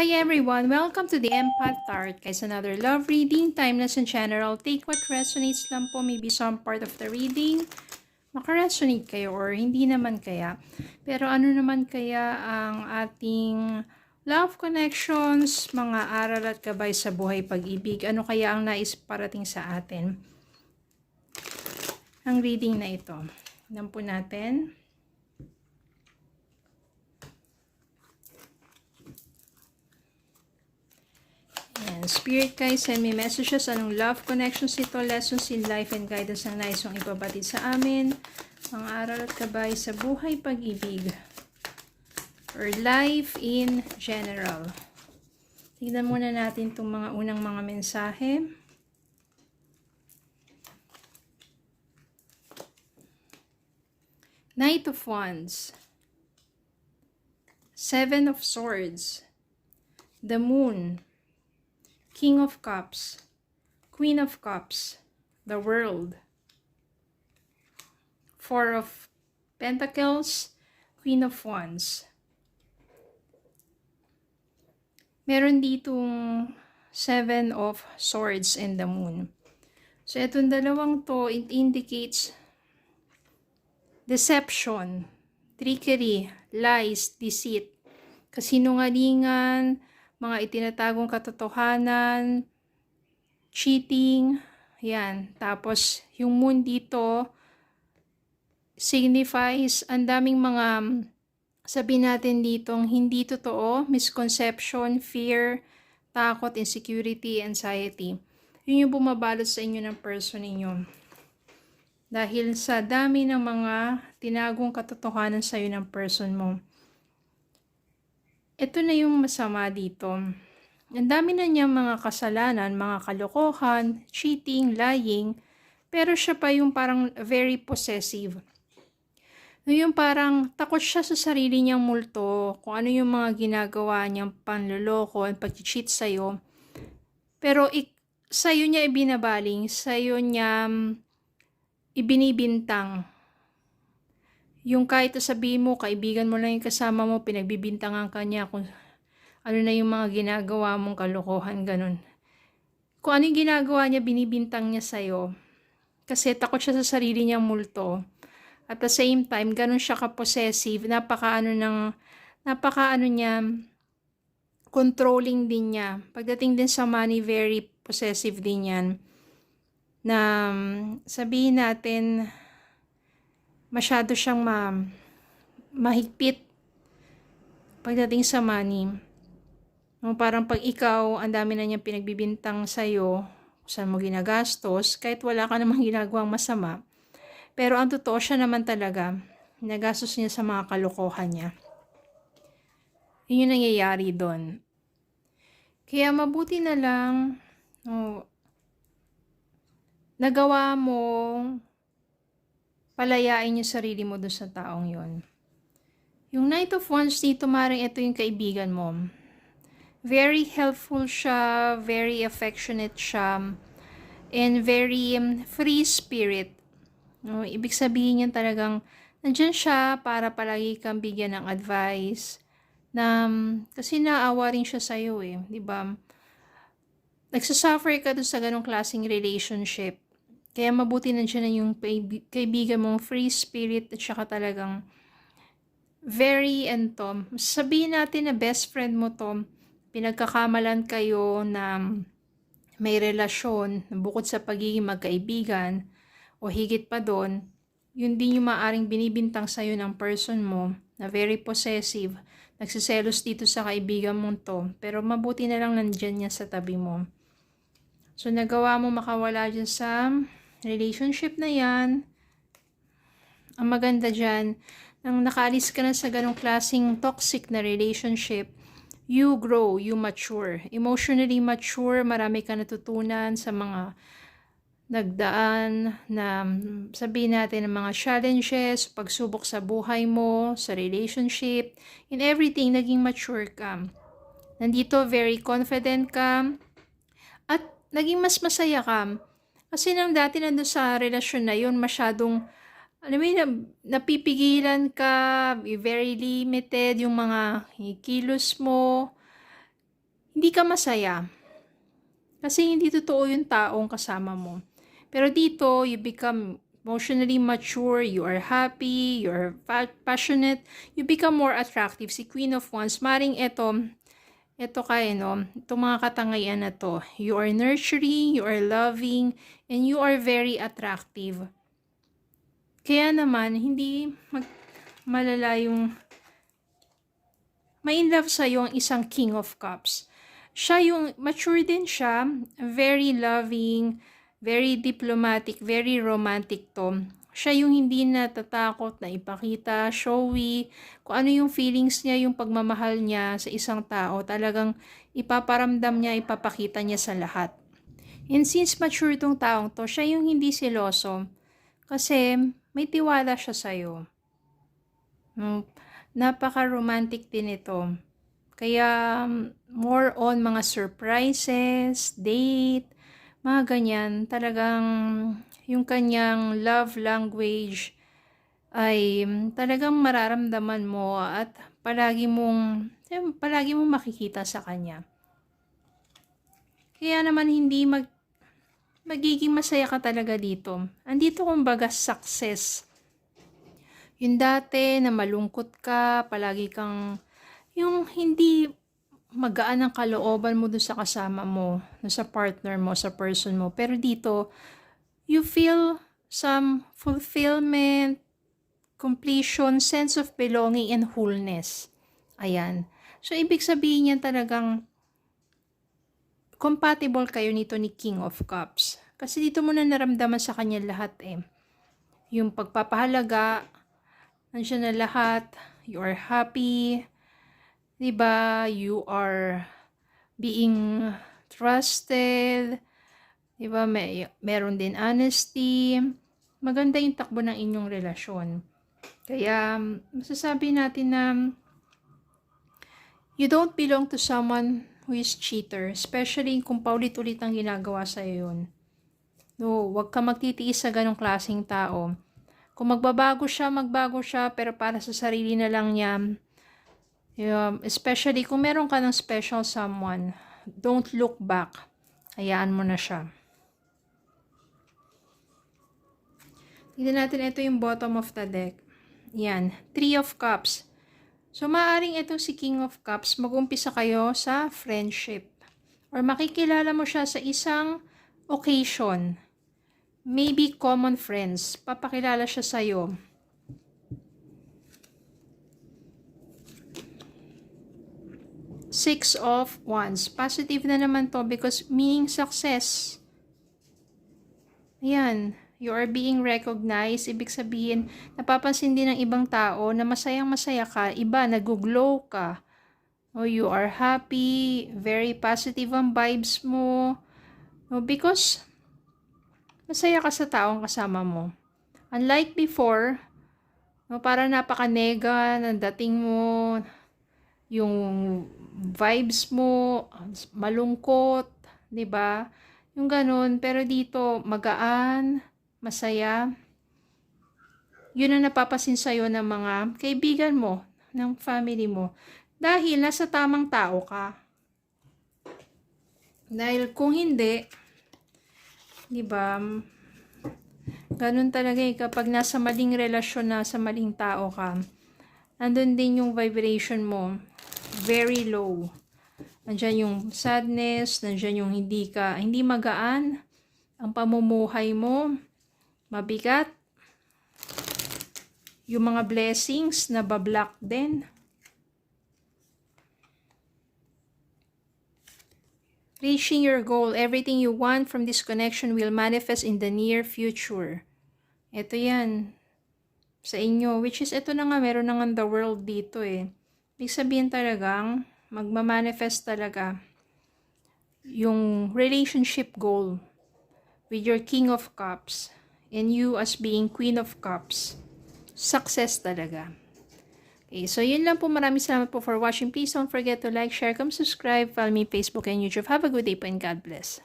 Hi everyone! Welcome to the Empath Tarot. Guys, another love reading, timeless and general. Take what resonates lang po, maybe some part of the reading. Makaresonate kayo or hindi naman kaya. Pero ano naman kaya ang ating love connections, mga aral at gabay sa buhay pag-ibig? Ano kaya ang nais parating sa atin? Ang reading na ito. Tignan po natin. And Spirit guys, send me messages. Anong love connections ito, lessons in life and guidance ang nais mong ipabatid sa amin. Mga aral at gabay sa buhay pag-ibig. Or life in general. Tignan muna natin itong mga unang mga mensahe. Knight of Wands. Seven of Swords. The Moon. King of Cups, Queen of Cups, the World, Four of Pentacles, Queen of Wands. Meron ditong Seven of Swords and the Moon. So, itong dalawang to, it indicates deception, trickery, lies, deceit, kasinungalingan, mga itinatagong katotohanan, cheating, yan. Tapos, yung moon dito signifies ang daming mga sabihin natin ditong hindi totoo, misconception, fear, takot, insecurity, anxiety. Yun yung bumabalot sa inyo ng person ninyo. Dahil sa dami ng mga tinagong katotohanan sa iyo ng person mo. Ito na yung masama dito. Ang dami na niyang mga kasalanan, mga kalokohan, cheating, lying, pero siya pa yung parang very possessive. Yung parang takot siya sa sarili niyang multo, kung ano yung mga ginagawa niyang panloloko, pag-cheat sa'yo. Pero sa'yo niya ibinabaling, sa'yo niya ibinibintang. Yung kahit sabihin mo, kaibigan mo lang yung kasama mo, pinagbibintangan ka niya kung ano na yung mga ginagawa mong kalokohan, ganun. Kung ano yung ginagawa niya, binibintang niya sa'yo. Kasi takot siya sa sarili niyang multo. At the same time, ganun siya ka-possessive. Napaka niya, controlling din niya. Pagdating din sa money, very possessive din yan. Na sabihin natin, masyado siyang mahigpit pagdating sa money. Parang pag ikaw, ang dami na niyang pinagbibintang sa'yo, saan mo ginagastos, kahit wala ka namang ginagawang masama. Pero ang totoo, siya naman talaga, nagastos niya sa mga kalokohan niya. Yun yung nangyayari doon. Kaya mabuti na lang, nagawa mo, palayain yung sarili mo doon sa taong yon. Yung Knight of Wands dito, maring ito yung kaibigan mo. Very helpful siya, very affectionate siya, and very free spirit. Ibig sabihin niya talagang nandyan siya para palagi kang bigyan ng advice. Kasi naawa rin siya sa'yo diba? Nagsasuffer ka doon sa ganong klaseng relationship. Kaya mabuti nandiyan na yung kaibigan mong free spirit at saka talagang very sabihin natin na best friend mo to, pinagkakamalan kayo na may relasyon bukod sa pagiging magkaibigan o higit pa doon, yun din yung maaring binibintang sa'yo ng person mo na very possessive, nagsiselos dito sa kaibigan mo to, pero mabuti na lang nandyan niya sa tabi mo. So nagawa mo makawala dyan sa relationship na yan. Ang maganda dyan, nang nakaalis ka na sa ganong klaseng toxic na relationship, you grow, you mature. Emotionally mature, marami ka natutunan sa mga nagdaan na sabihin natin ng mga challenges, pagsubok sa buhay mo, sa relationship, in everything, naging mature ka. Nandito, very confident ka, at naging mas masaya ka. Kasi nang dati nandun sa relasyon na yun, masyadong, alam mo yun, napipigilan ka, very limited yung mga kilos mo, hindi ka masaya. Kasi hindi totoo yung taong kasama mo. Pero dito, you become emotionally mature, you are happy, you are passionate, you become more attractive. Si Queen of Wands, maring ito kaya, no? Itong mga katangayan na to. You are nurturing, you are loving, and you are very attractive. Kaya naman, hindi malala yung may in love sa'yo ang isang King of Cups. Siya yung, mature din siya, very loving, very diplomatic, very romantic to. Siya yung hindi natatakot na ipakita, showy, kung ano yung feelings niya, yung pagmamahal niya sa isang tao, talagang ipaparamdam niya, ipapakita niya sa lahat. And since mature tong taong to, siya yung hindi seloso, kasi may tiwala siya sa'yo. Napaka-romantic din ito. Kaya, more on mga surprises, date, mga ganyan. Talagang, yung kanyang love language ay talagang mararamdaman mo at palagi mong makikita sa kanya. Kaya naman hindi magiging masaya ka talaga dito. Andito kumbaga success. Yung dati na malungkot ka, palagi kang yung hindi magaan ang kalooban mo doon sa kasama mo, sa partner mo, sa person mo. Pero dito, you feel some fulfillment, completion, sense of belonging, and wholeness. Ayan. So, ibig sabihin yan talagang compatible kayo nito ni King of Cups. Kasi dito mo na naramdaman sa kanya lahat eh. Yung pagpapahalaga, nandiyan na lahat, you are happy, diba? You are being trusted, diba? Meron din honesty. Maganda yung takbo ng inyong relasyon. Kaya, masasabi natin na you don't belong to someone who is cheater, especially kung paulit-ulit ang ginagawa sa'yo yun. No, wag ka magtitiis sa ganong klaseng tao. Kung magbago siya, pero para sa sarili na lang niya. Especially kung meron ka ng special someone, don't look back. Hayaan mo na siya. Tignan natin, ito yung bottom of the deck. Yan, Three of Cups. So, maaaring itong si King of Cups, mag-umpisa kayo sa friendship. Or makikilala mo siya sa isang occasion. Maybe common friends. Papakilala siya sa'yo. Six of Wands. Positive na naman to because meaning success. Ayan. You are being recognized. Ibig sabihin, napapansin din ng ibang tao na masayang-masaya ka. Iba, nag-glow ka. Oh, you are happy. Very positive ang vibes mo. Oh, because masaya ka sa taong kasama mo. Unlike before, no, para napaka-nega ng dating mo, yung vibes mo, malungkot, 'di ba? Yung ganun, pero dito magaan, masaya. Yun ang napapasin sa'yo ng mga kaibigan mo, ng family mo. Dahil nasa tamang tao ka. Dahil kung hindi, di ba, ganun talaga eh, kapag nasa maling relasyon na, sa maling tao ka, andun din yung vibration mo, very low. Nandiyan yung sadness, nandiyan yung hindi magaan, ang pamumuhay mo, mabigat, yung mga blessings na bablock din. Reaching your goal, everything you want from this connection will manifest in the near future. Ito yan. Sa inyo. Which is, ito na nga, meron na nga the world dito eh. Ibig sabihin talagang, magmamanifest talaga yung relationship goal with your King of Cups and you as being Queen of Cups. Success talaga. Okay, so yun lang po. Maraming salamat po for watching. Please don't forget to like, share, comment, subscribe, follow me Facebook and YouTube. Have a good day po and God bless.